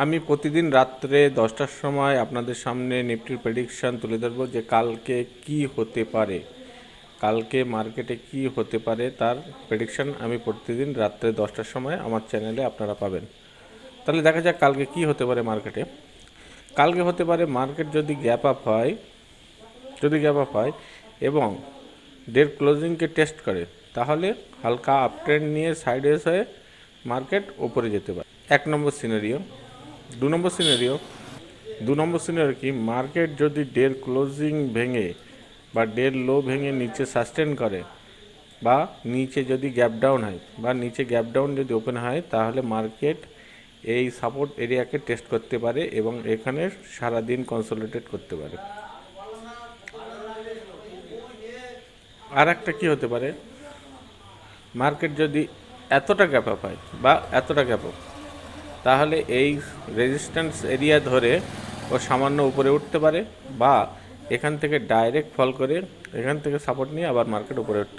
আমি প্রতিদিন রাত্রে 10টার সময় আপনাদের সামনে নিফটির প্রেডিকশান তুলে ধরবো যে কালকে কি হতে পারে, কালকে মার্কেটে কি হতে পারে তার প্রেডিকশান আমি প্রতিদিন রাত্রে 10টার সময় আমার চ্যানেলে আপনারা পাবেন। তাহলে দেখা যাক কালকে কি হতে পারে মার্কেটে। কালকে হতে পারে মার্কেট যদি গ্যাপ আপ হয় এবং ডের ক্লোজিংকে টেস্ট করে, তাহলে হালকা আপ ট্রেন্ড নিয়ে সাইডওয়েজ হয়ে মার্কেট ওপরে যেতে পারে। 1 নম্বর সিনারিও। 2 নম্বর সিনারিও কি, মার্কেট যদি ডের ক্লোজিং ভেঙে বা ডের লো ভেঙে নিচে সাস্টেন করে বা নিচে যদি গ্যাপ ডাউন হয় বা নিচে গ্যাপ ডাউন যদি ওপেন হয়, তাহলে মার্কেট এই সাপোর্ট এরিয়াকে টেস্ট করতে পারে এবং এখানে সারাদিন কনসোলিডেট করতে পারে। আর একটা কী হতে পারে, মার্কেট যদি এতটা গ্যাপ আপ হয় বা এতটা গ্যাপ আপ, তাহলে এই রেজিস্ট্যান্স এরিয়া ধরে ও সামান্য উপরে উঠতে পারে বা এখান থেকে ডাইরেক্ট ফল করে এখান থেকে সাপোর্ট নিয়ে আবার মার্কেট উপরে উঠতে